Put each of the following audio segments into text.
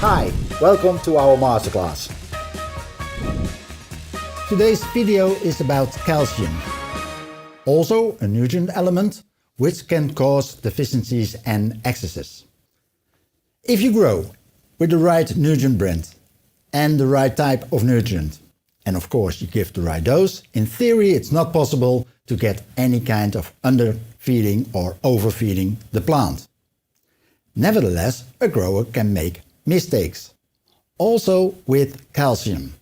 Hi, welcome to our masterclass. Today's video is about calcium, also a nutrient element which can cause deficiencies and excesses. If you grow with the right nutrient blend and the right type of nutrient, and of course you give the right dose, in theory it's not possible to get any kind of underfeeding or overfeeding the plant. Nevertheless, a grower can make mistakes. Also with calcium.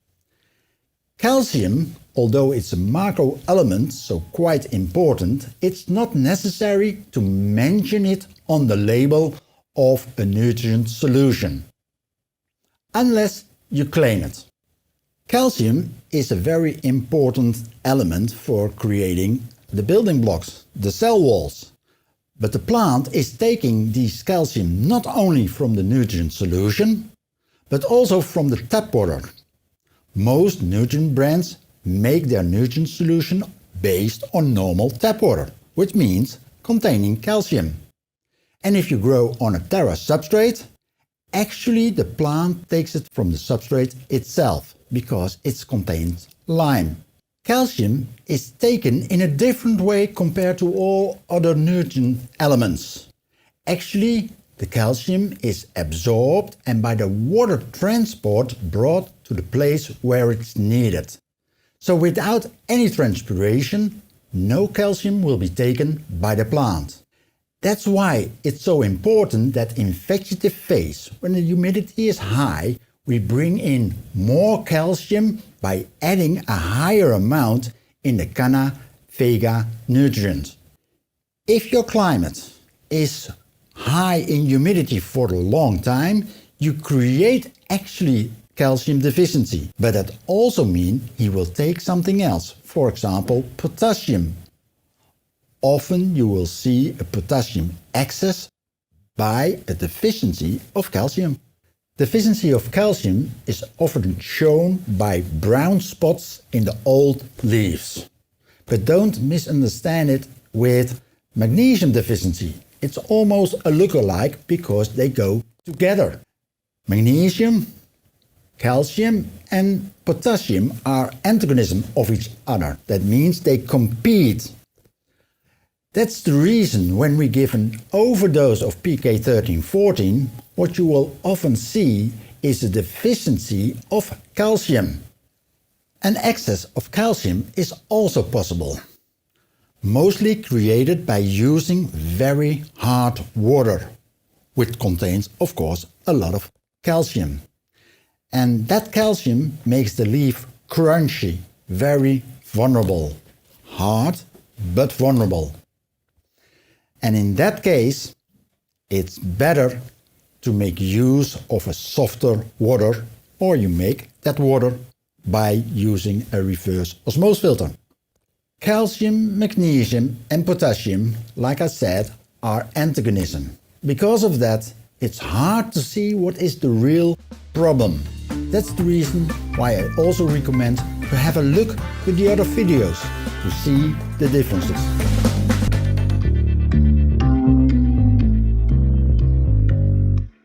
Calcium, although it's a macro element, so quite important, it's not necessary to mention it on the label of a nutrient solution, unless you claim it. Calcium is a very important element for creating the building blocks, the cell walls. But the plant is taking this calcium not only from the nutrient solution, but also from the tap water. Most nutrient brands make their nutrient solution based on normal tap water, which means containing calcium. And if you grow on a terrace substrate, actually the plant takes it from the substrate itself, because it contains lime. Calcium is taken in a different way compared to all other nutrient elements. Actually, the calcium is absorbed and by the water transport brought to the place where it's needed. So without any transpiration, no calcium will be taken by the plant. That's why it's so important that in vegetative phase, when the humidity is high, we bring in more calcium by adding a higher amount in the CANNA Vega nutrient. If your climate is high in humidity for a long time, you create actually calcium deficiency. But that also means he will take something else, for example potassium. Often you will see a potassium excess by a deficiency of calcium. Deficiency of calcium is often shown by brown spots in the old leaves. But don't misunderstand it with magnesium deficiency. It's almost a lookalike because they go together. Magnesium, calcium and potassium are antagonism of each other. That means they compete. That's the reason when we give an overdose of PK1314, what you will often see is a deficiency of calcium. An excess of calcium is also possible, mostly created by using very hard water, which contains, of course, a lot of calcium. And that calcium makes the leaf crunchy, very vulnerable. Hard, but vulnerable. And in that case, it's better to make use of a softer water, or you make that water by using a reverse osmosis filter. Calcium, magnesium and potassium, like I said, are antagonism. Because of that, it's hard to see what is the real problem. That's the reason why I also recommend to have a look with the other videos to see the differences.